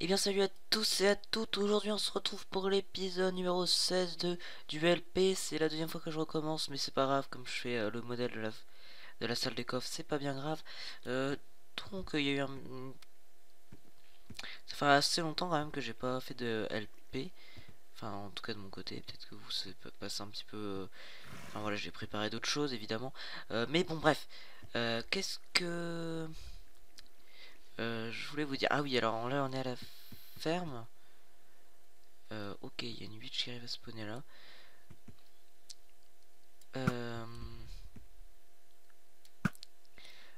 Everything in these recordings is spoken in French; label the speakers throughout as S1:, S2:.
S1: Eh bien salut à tous et à toutes, aujourd'hui on se retrouve pour l'épisode numéro 16 du LP. C'est la deuxième fois que je recommence, mais c'est pas grave, comme je fais le modèle de la salle des coffres, c'est pas bien grave. Euh, donc il y a eu ça fait assez longtemps quand même que j'ai pas fait de LP, enfin en tout cas de mon côté, peut-être que vous c'est passé un petit peu... Enfin voilà, j'ai préparé d'autres choses évidemment. Mais bon bref, qu'est-ce que... je voulais vous dire... Ah oui, alors là on est à la ferme. Ok, il y a une witch qui arrive à spawner là.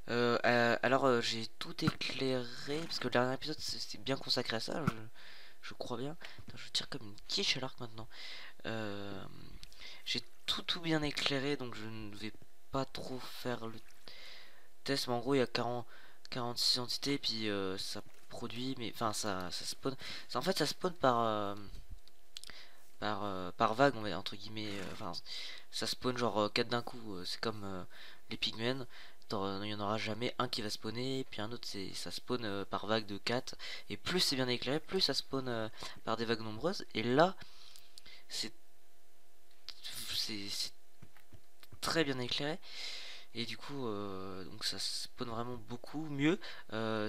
S1: Euh, j'ai tout éclairé parce que le dernier épisode c'était bien consacré à ça, je crois bien. Attends, je tire comme une quiche à l'arc maintenant. Euh, j'ai tout bien éclairé, donc je ne vais pas trop faire le test. Mais en gros, il y a 46 entités et puis ça produit, mais enfin ça spawn. En fait, ça spawn par vague, on va dire, entre guillemets. Enfin, ça spawn genre 4 d'un coup. C'est comme les pigmen. Il n'y en aura jamais un qui va spawner, puis un autre ça spawn par vague de 4. Et plus c'est bien éclairé, plus ça spawn par des vagues nombreuses. Et là, c'est c'est très bien éclairé. Et du coup, donc ça spawn vraiment beaucoup mieux.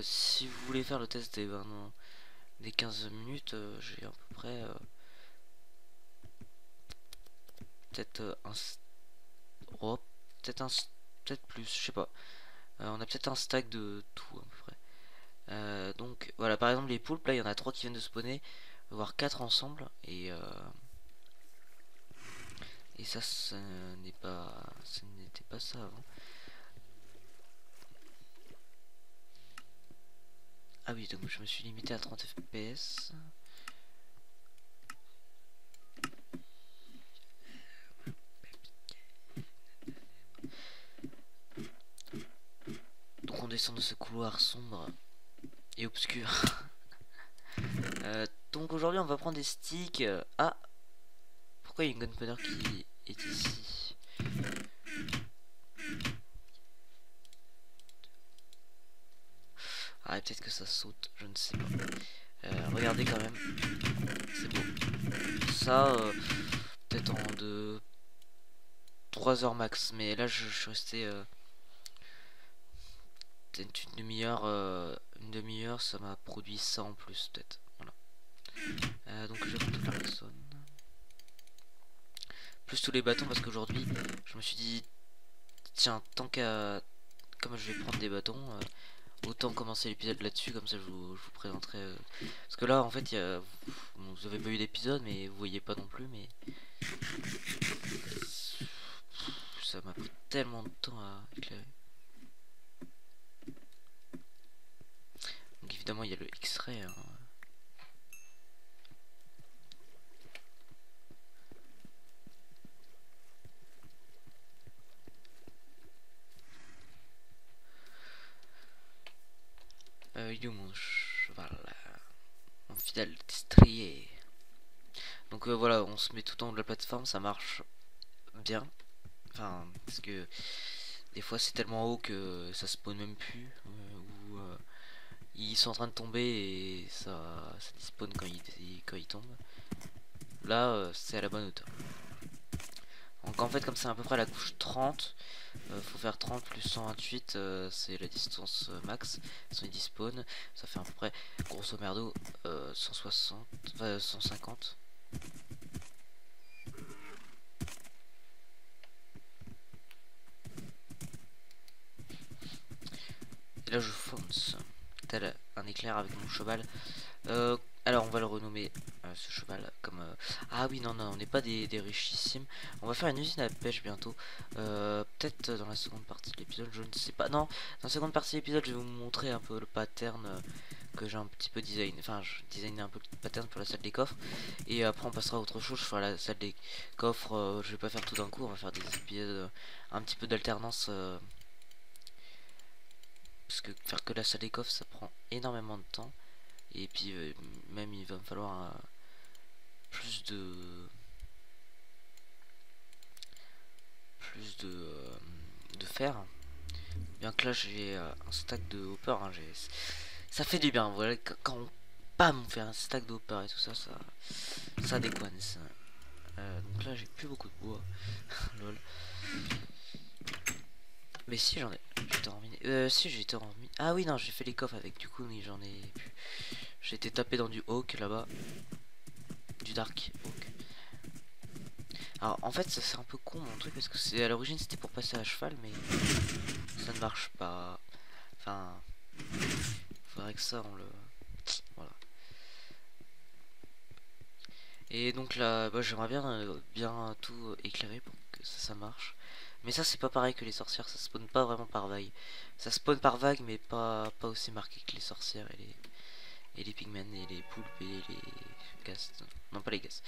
S1: Si vous voulez faire le test des 15 minutes, j'ai à peu près peut-être oh, peut-être peut-être plus, je sais pas. On a peut-être un stack de tout à peu près. Donc voilà, par exemple les poulpes, là il y en a 3 qui viennent de spawner, voire 4 ensemble, et ça, ça n'était pas ça avant. Ah oui, donc je me suis limité à 30 FPS. Donc on descend de ce couloir sombre et obscur. Donc aujourd'hui on va prendre des sticks. Ah, pourquoi il y a une gunpowder qui est ici? Ah, peut-être que ça saute, je ne sais pas. Regardez quand même, c'est beau. Ça, peut-être en 3 heures max, mais là je suis resté peut-être une demi-heure, ça m'a produit ça en plus peut-être. Voilà. Donc je vais prendre toute la redstone. Plus tous les bâtons parce qu'aujourd'hui je me suis dit tiens, tant qu'à comme je vais prendre des bâtons, autant commencer l'épisode là-dessus, comme ça je vous présenterai. Parce que là en fait bon, vous avez pas eu d'épisode mais vous voyez pas non plus, mais ça m'a pris tellement de temps à éclairer. Donc évidemment il y a le X-ray, hein. You mon cheval, mon fidèle destrier. Donc voilà, on se met tout en haut de la plateforme, ça marche bien. Enfin, parce que des fois c'est tellement haut que ça spawn même plus. Ou ils sont en train de tomber et ça despawn quand ils tombent. Là, c'est à la bonne hauteur. Donc en fait, comme c'est à peu près la couche 30, faut faire 30 plus 128, c'est la distance max. Ils despawn, ça fait à peu près, grosso merdo, 160, 150. Et là je fonce, tel un éclair avec mon cheval. Alors on va le renommer ce cheval comme... Ah oui, non, non, on n'est pas des richissimes. On va faire une usine à pêche bientôt. Peut-être dans la seconde partie de l'épisode, je ne sais pas. Non, dans la seconde partie de l'épisode, je vais vous montrer un peu le pattern que j'ai un petit peu design. Enfin, je designé un peu le pattern pour la salle des coffres. Et après, on passera à autre chose. Je ferai la salle des coffres. Je vais pas faire tout d'un coup. On va faire des épisodes, un petit peu d'alternance. Parce que faire que la salle des coffres, ça prend énormément de temps. Et puis même il va me falloir plus de plus de fer. Bien que là j'ai un stack de hopper, hein, ça fait du bien. Voilà, quand bam, on fait un stack d'hopper et tout ça, ça déconne ça. Donc là j'ai plus beaucoup de bois. Lol. Mais si j'en ai. J'étais en mine. Si j'étais en mine. Ah oui non j'ai fait les coffres avec du coup oui j'en ai plus. J'ai été tapé dans du Hawk là-bas. Du Dark Hawk. Alors en fait ça c'est un peu con mon truc parce que c'est à l'origine c'était pour passer à cheval mais ça ne marche pas. Enfin. Faudrait que ça on le. Voilà. Et donc là bah, j'aimerais bien bien tout éclairer pour que ça marche. Mais ça c'est pas pareil que les sorcières, ça spawn pas vraiment par vague. Ça spawn par vague mais pas aussi marqué que les sorcières et les pigmen et les poulpes et les ghasts. Non pas les ghasts.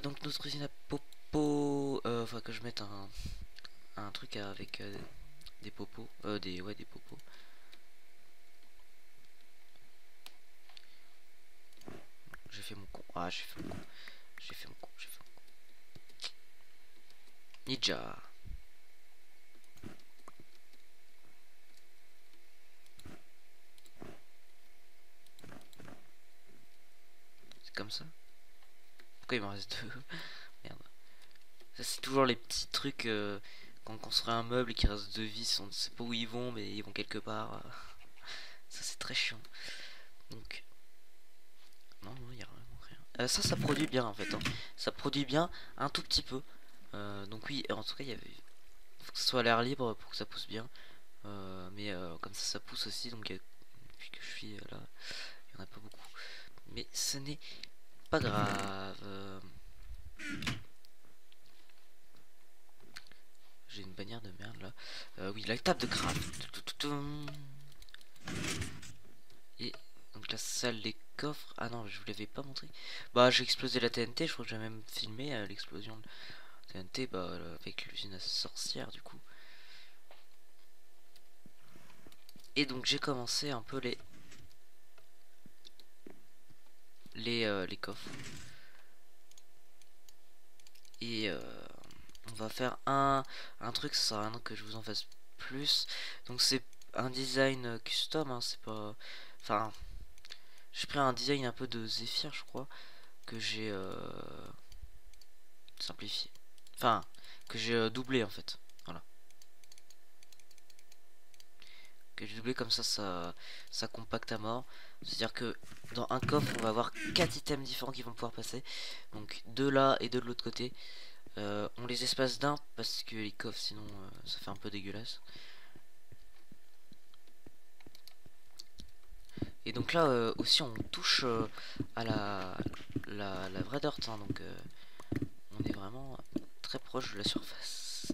S1: Donc notre usine à popo, faudrait que je mette un truc avec des popos, ouais des popos. J'ai fait mon con, ah j'ai fait mon con, j'ai fait mon con, j'ai fait mon con. Ninja. C'est comme ça. Pourquoi il m'en reste deux? Merde. Ça c'est toujours les petits trucs quand on construit un meuble et qu'il reste deux vis, on ne sait pas où ils vont mais ils vont quelque part. Ça c'est très chiant. Donc non, il y a vraiment rien. Ça produit bien en fait. Hein. Ça produit bien un tout petit peu. Donc oui, en tout cas, il y avait. Faut que ce soit à l'air libre pour que ça pousse bien. Mais comme ça pousse aussi. Donc depuis que je suis là, il n'y en a pas beaucoup. Mais ce n'est pas grave. J'ai une bannière de merde là. Oui, la table de craft. Et donc la salle des coffres. Ah non, je vous l'avais pas montré. Bah, j'ai explosé la TNT. Je crois que j'ai même filmé l'explosion de TNT bah, avec l'usine à sorcière du coup. Et donc j'ai commencé un peu les coffres. Et on va faire un truc, ça sert à rien que je vous en fasse plus. Donc c'est un design custom, hein, c'est pas... Enfin, j'ai pris un design un peu de Zephyr, je crois, que j'ai simplifié. Enfin, que j'ai doublé en fait. Voilà. Que j'ai doublé comme ça compacte à mort. C'est-à-dire que dans un coffre, on va avoir 4 items différents qui vont pouvoir passer. Donc 2 là et 2 de l'autre côté. On les espace d'un parce que les coffres sinon ça fait un peu dégueulasse. Et donc là aussi on touche à la vraie dirt. Hein, donc on est vraiment très proche de la surface.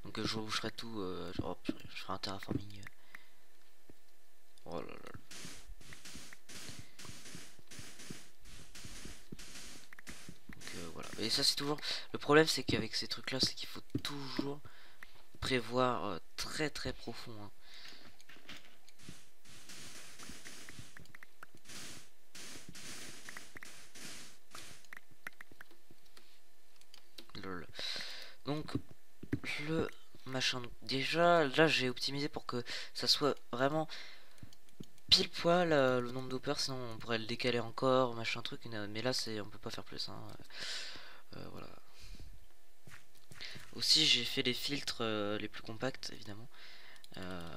S1: Donc je ferai tout. Oh, je ferai un terraforming. Oh là là. Voilà. Et ça c'est toujours... Le problème c'est qu'avec ces trucs là c'est qu'il faut toujours prévoir très très profond. Hein. Lol. Donc le machin... Déjà là j'ai optimisé pour que ça soit vraiment pile poil le nombre d'hoppers, sinon on pourrait le décaler encore, machin truc, mais là c'est on peut pas faire plus. Hein. Voilà. Aussi j'ai fait les filtres les plus compacts évidemment. Euh,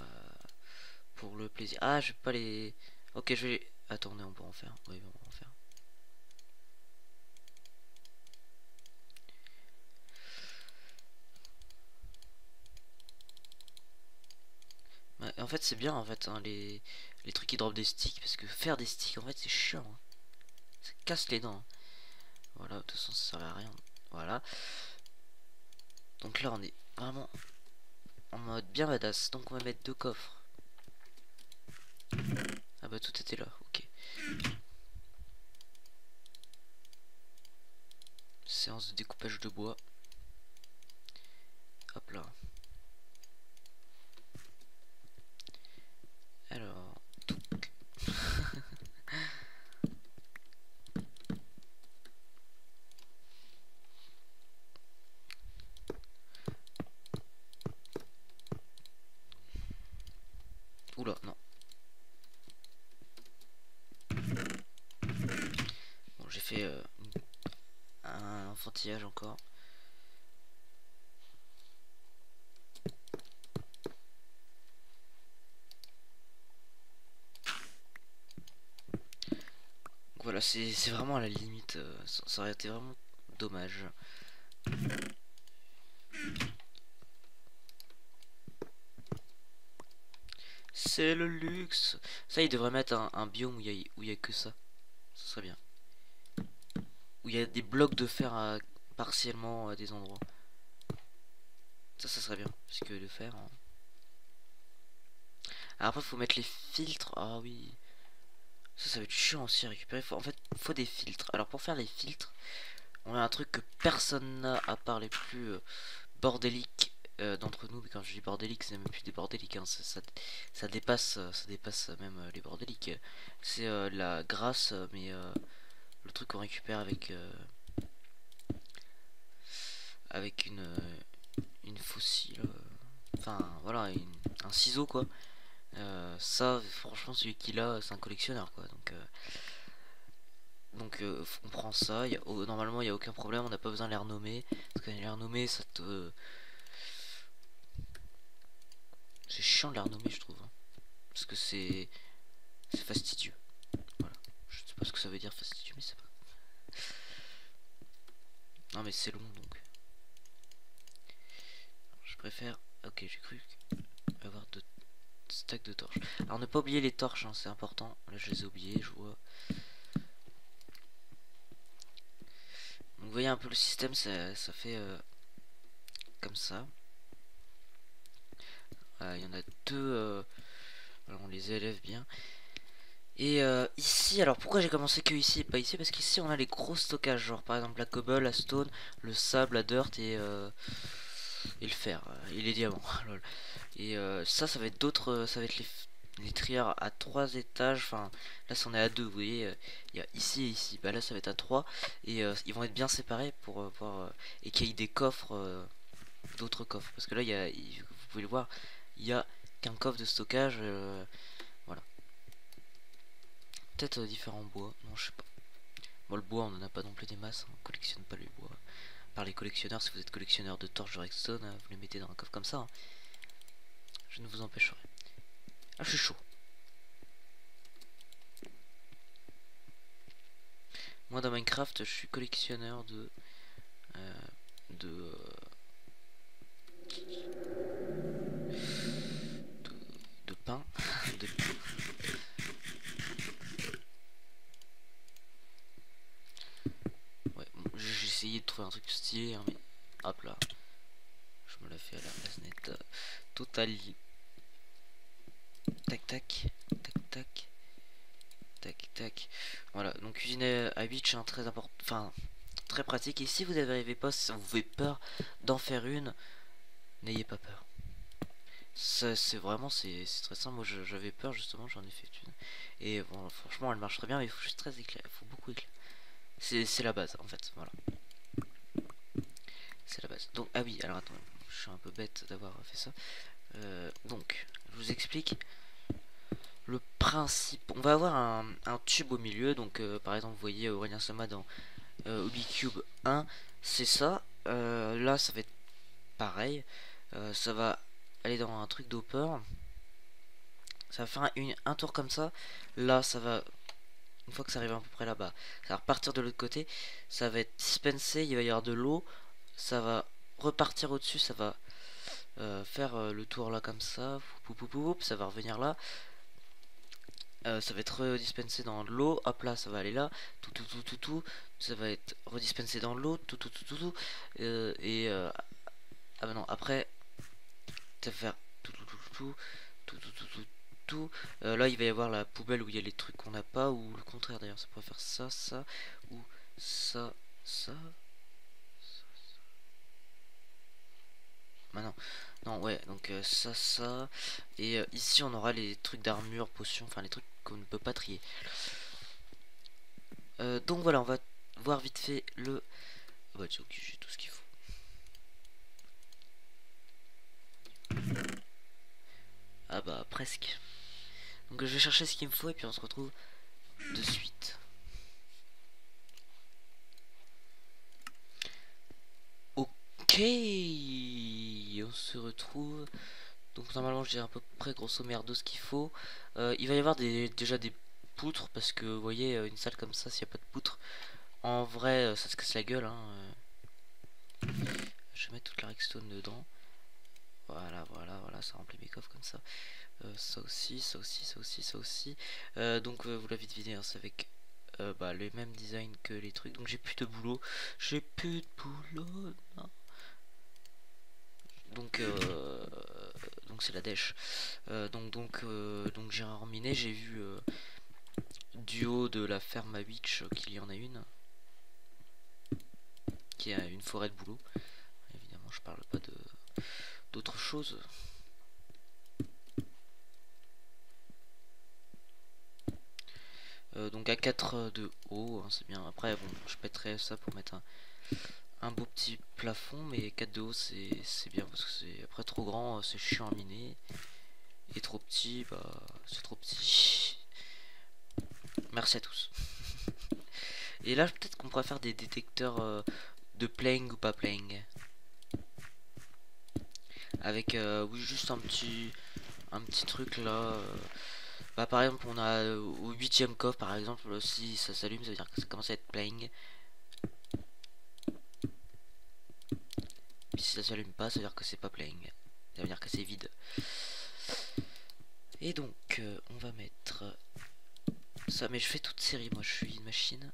S1: pour le plaisir. Ah je vais pas les... Ok je vais... Attendez on peut en faire. Oui on va en faire. Ouais, en fait c'est bien en fait hein, les trucs qui drop des sticks parce que faire des sticks en fait c'est chiant. Hein. Ça casse les dents. Hein. Voilà, de toute façon ça sert à rien. Voilà. Donc là on est vraiment en mode bien badass. Donc on va mettre deux coffres. Ah bah tout était là, ok. Séance de découpage de bois. Hop là. Alors, tout. Oula, non. fait un enfantillage encore. Donc voilà, c'est vraiment à la limite. Ça aurait été vraiment dommage. C'est le luxe. Ça, il devrait mettre un biome où il y a que ça. Ce serait bien. Où il y a des blocs de fer partiellement à des endroits. Ça serait bien. Puisque le fer. Hein. Alors après, faut mettre les filtres. Ah oui. Ça va être chiant aussi à récupérer. En fait, faut des filtres. Alors pour faire les filtres, on a un truc que personne n'a à part les plus bordéliques d'entre nous. Mais quand je dis bordélique, c'est même plus des bordéliques. Hein. Ça dépasse même les bordéliques. C'est la grâce, mais le truc qu'on récupère avec une fossile. Enfin voilà, un ciseau quoi. Ça, franchement, celui qui l'a, c'est un collectionneur quoi. Donc on prend ça. Normalement, il n'y a aucun problème. On n'a pas besoin de les renommer. Parce que les renommer, ça te. C'est chiant de les renommer, je trouve. Hein. Parce que c'est fastidieux. Voilà. Je sais pas ce que ça veut dire fastidieux, mais c'est pas. Non, mais c'est long donc. Je préfère. Ok, j'ai cru avoir deux stacks de torches. Alors ne pas oublier les torches, hein, c'est important. Là, je les ai oubliés, je vois. Donc, vous voyez un peu le système, ça fait comme ça. Il y en a deux. Alors, on les élève bien. Et ici, alors pourquoi j'ai commencé que ici et pas ici? Parce qu'ici on a les gros stockages, genre par exemple la cobble, la stone, le sable, la dirt et le fer, et les diamants. Lol. Et ça va être d'autres, ça va être les trières à 3 étages, enfin là c'en est à 2, vous voyez, il y a ici et ici, bah là ça va être à 3, et ils vont être bien séparés pour voir, et qu'il y ait des coffres, d'autres coffres, parce que là vous pouvez le voir, il y a qu'un coffre de stockage, voilà. Peut-être différents bois, non je sais pas. Bon le bois on en a pas non plus des masses, on collectionne pas les bois. Par les collectionneurs, si vous êtes collectionneur de torches de redstone, vous les mettez dans un coffre comme ça. Hein. Je ne vous empêcherai. Ah je suis chaud. Moi dans Minecraft je suis collectionneur euh, de, euh, de pain. de... Ouais, bon, j'ai essayé de trouver un truc stylé, hein, mais hop là. Je me la fais à la base nette. Total. Tac tac. Tac tac. Tac tac. Voilà, donc cuisiner à 8 hein, très important. Enfin, très pratique. Et si vous n'arrivez pas, si vous avez peur d'en faire une, n'ayez pas peur. C'est vraiment c'est très simple. Moi j'avais peur justement, j'en ai fait une. Et bon, franchement elle marche très bien, mais il faut juste très éclair, il faut beaucoup éclair. C'est la base en fait, voilà. C'est la base. Donc ah oui, alors attends, je suis un peu bête d'avoir fait ça. Donc je vous explique le principe. On va avoir un tube au milieu, donc par exemple vous voyez Aurélien Sama dans Ubicube 1, c'est ça. Là ça va être pareil. Ça va aller dans un truc d'hopper. Ça va faire un tour comme ça. Là, ça va. Une fois que ça arrive à peu près là-bas, ça va repartir de l'autre côté. Ça va être dispensé. Il va y avoir de l'eau. Ça va repartir au-dessus. Ça va faire le tour là comme ça. Ça va revenir là. Ça va être redispensé dans de l'eau. Hop là, ça va aller là. Tout. Ça va être redispensé dans l'eau. Tout. Ah bah non, après, ça va faire tout. Là, il va y avoir la poubelle où il y a les trucs qu'on n'a pas, ou le contraire d'ailleurs, ça pourrait faire ça, ou ça. Bah non, ouais, donc ça. Et ici, on aura les trucs d'armure, potions, enfin les trucs qu'on ne peut pas trier. Donc voilà, on va voir vite fait le. Oh bah, ok, j'ai tout ce qu'il faut. Ah bah, presque. Donc je vais chercher ce qu'il me faut et puis on se retrouve de suite. Ok, on se retrouve. Donc normalement j'ai à peu près grosso merdo ce qu'il faut. Il va y avoir déjà des poutres parce que vous voyez une salle comme ça, s'il n'y a pas de poutres, en vrai ça se casse la gueule. Hein. Je vais mettre toute la redstone dedans. Voilà, voilà, voilà, ça remplit mes coffres comme ça. Ça aussi, ça aussi, ça aussi, ça aussi. Donc vous l'avez deviné, hein, c'est avec bah, les mêmes designs que les trucs. Donc j'ai plus de boulot. J'ai plus de boulot. Non. Donc c'est la dèche. Donc j'ai reminé, j'ai vu du haut de la ferme à Witch qu'il y en a une qui a une forêt de boulot. Évidemment, je parle pas de d'autre chose. Donc à 4 de haut, hein, c'est bien. Après, bon, je pèterai ça pour mettre un beau petit plafond, mais 4 de haut, c'est bien parce que c'est après trop grand, c'est chiant à miner. Et trop petit, bah, c'est trop petit. Merci à tous. Et là, peut-être qu'on pourrait faire des détecteurs de playing ou pas playing. Avec oui, juste un petit truc là. Bah, par exemple, on a au 8ème coffre, par exemple, si ça s'allume, ça veut dire que ça commence à être playing. Puis si ça s'allume pas, ça veut dire que c'est pas playing. Ça veut dire que c'est vide. Et donc, on va mettre ça. Mais je fais toute série, moi je suis une machine.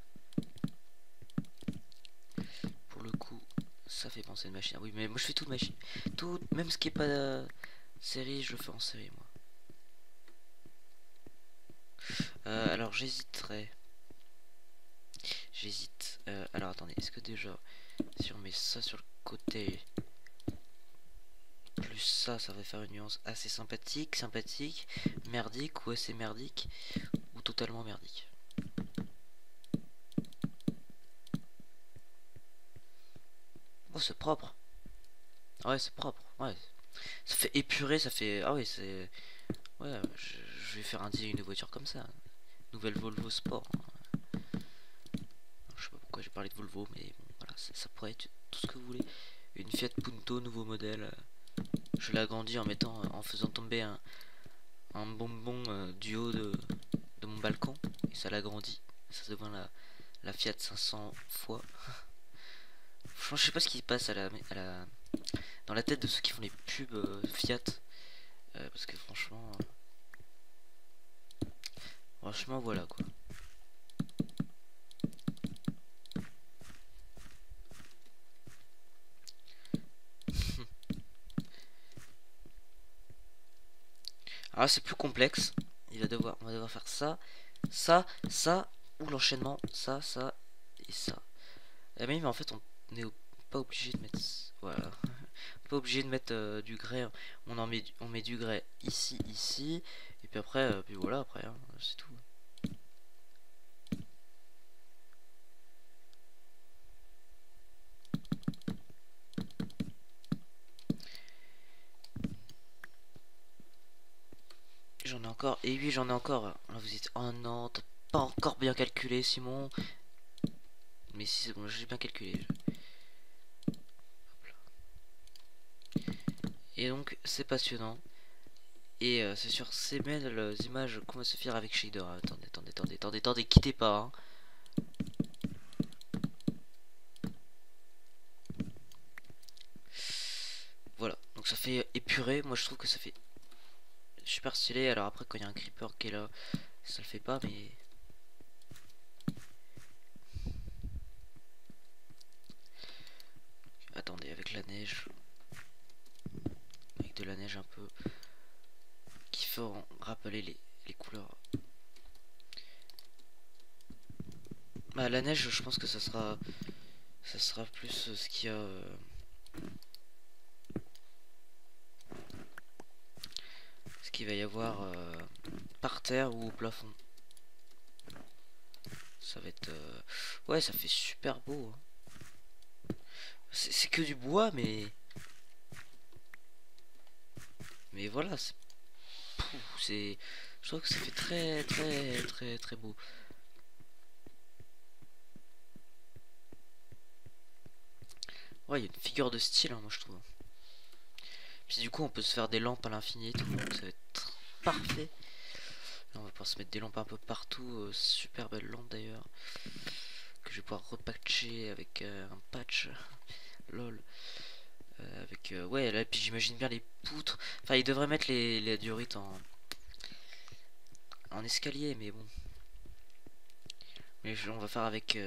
S1: Pour le coup, ça fait penser à une machine. Ah oui, mais moi je fais toute machine. Tout, même ce qui est pas série, je le fais en série, moi. Alors j'hésiterais. J'hésite. Alors attendez, est-ce que déjà, si on met ça sur le côté, plus ça va faire une nuance assez sympathique, merdique ou assez merdique, ou totalement merdique. Oh, c'est propre. Ouais, c'est propre. Ouais. Ça fait épuré, ça fait. Ah oui, c'est. Ouais, je vais faire un design de voiture comme ça. Nouvelle Volvo Sport. Je sais pas pourquoi j'ai parlé de Volvo, mais bon, voilà, ça pourrait être tout ce que vous voulez. Une Fiat Punto, nouveau modèle. Je l'ai agrandi en mettant, en faisant tomber un bonbon du haut de mon balcon. Et ça l'agrandit. Ça devient la Fiat 500 fois. Franchement, je sais pas ce qui passe dans la tête de ceux qui font les pubs Fiat. Parce que franchement, voilà quoi. Alors c'est plus complexe. On va devoir faire ça, ou l'enchaînement, ça et ça. Et même en fait, on n'est pas obligé de mettre, voilà, pas obligé de mettre du grès. On met du grès ici, et puis après, puis voilà, après, hein, c'est tout. J'en ai encore, et oui, j'en ai encore. Là, vous dites, oh non, t'as pas encore bien calculé, Simon. Mais si, c'est bon, j'ai bien calculé. Et donc, c'est passionnant. Et c'est sur ces belles images qu'on va se faire avec Shader. Attendez, quittez pas. Hein. Voilà, donc ça fait épuré. Moi, je trouve que ça fait super stylé. Alors après, quand il y a un creeper qui est là, ça le fait pas, mais attendez, avec la neige, avec de la neige un peu qui fait rappeler les couleurs. Bah, la neige, je pense que ça sera plus ce qu'il y a ce qu'il va y avoir par terre ou au plafond. Ça va être ouais, ça fait super beau. Hein. C'est que du bois, mais voilà, c'est je trouve que ça fait très beau. Ouais, il y a une figure de style, hein, moi je trouve. Puis du coup, on peut se faire des lampes à l'infini et tout, donc ça va être parfait. Là, on va pouvoir se mettre des lampes un peu partout. Super belle lampe d'ailleurs. Que je vais pouvoir repatcher avec un patch. Lol. Avec ouais, là, puis j'imagine bien les poutres. Enfin, ils devraient mettre les diorites en escalier, mais bon. Mais on va faire avec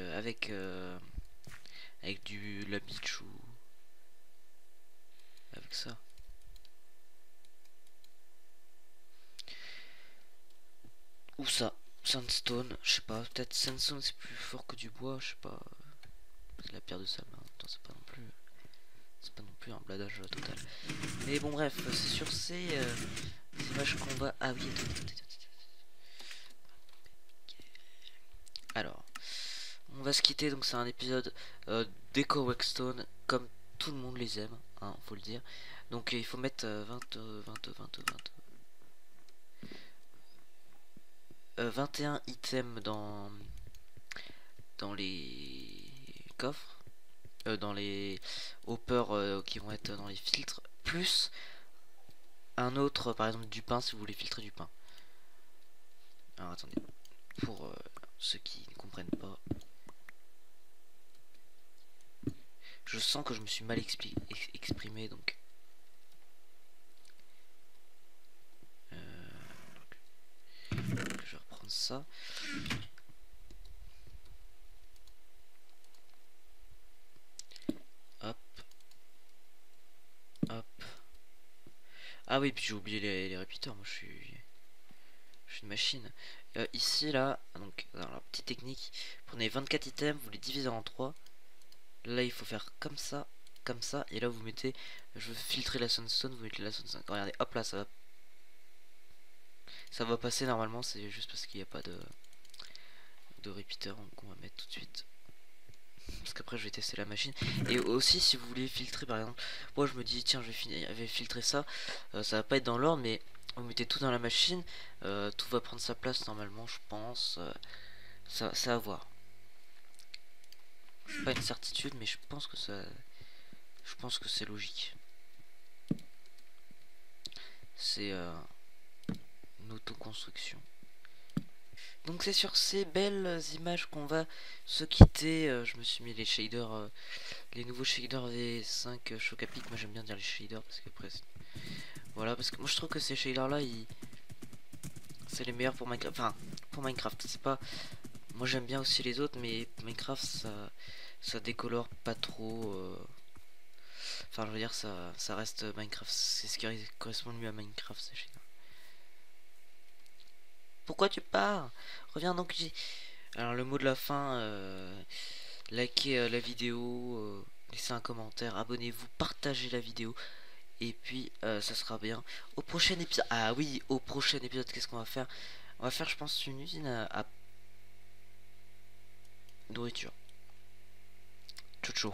S1: du la beach ou avec ça. Ou ça, sandstone, je sais pas, peut-être sandstone c'est plus fort que du bois, je sais pas. C'est la pierre de sable, hein. Attends, c'est pas non plus un bladage total. Mais bon bref, c'est sur ces images qu'on va. Ah oui, alors, on va se quitter, donc c'est un épisode déco Wexstone, comme tout le monde les aime, hein, faut le dire. Donc il faut mettre 21 items dans les coffres, dans les hoppers qui vont être dans les filtres, plus un autre, par exemple du pain si vous voulez filtrer du pain. Alors attendez, pour ceux qui ne comprennent pas, je sens que je me suis mal exprimé, donc je vais reprendre ça. Hop, hop. Ah oui, puis j'ai oublié les répéteurs, moi je suis une machine. Ici, là, donc, dans la petite technique, prenez 24 items, vous les divisez en 3. Là, il faut faire comme ça, et là, vous mettez, je veux filtrer la sunstone, vous mettez la sunstone. Regardez, hop là, ça va passer normalement, c'est juste parce qu'il n'y a pas de repeater qu'on va mettre tout de suite. Parce qu'après, je vais tester la machine. Et aussi, si vous voulez filtrer, par exemple, moi, je me dis, tiens, je vais filtrer ça, ça va pas être dans l'ordre, mais vous mettez tout dans la machine, tout va prendre sa place normalement, je pense. Ça à voir. C'est pas une certitude, mais je pense que c'est logique. C'est une autoconstruction. Donc c'est sur ces belles images qu'on va se quitter. Je me suis mis les shaders, les nouveaux shaders V5 Chocapic. Moi j'aime bien dire les shaders parce que après, voilà, parce que moi je trouve que ces shaders là, c'est les meilleurs pour Minecraft. Enfin, pour Minecraft, c'est pas. Moi j'aime bien aussi les autres, mais Minecraft ça décolore pas trop. Enfin, je veux dire, ça reste Minecraft. C'est ce qui correspond le mieux à Minecraft, sachez. Pourquoi tu pars? Reviens donc. Alors, le mot de la fin, likez la vidéo, laissez un commentaire, abonnez-vous, partagez la vidéo. Et puis, ça sera bien. Au prochain épisode. Ah oui, au prochain épisode, qu'est-ce qu'on va faire? On va faire, je pense, une usine à nourriture. Ciao, ciao.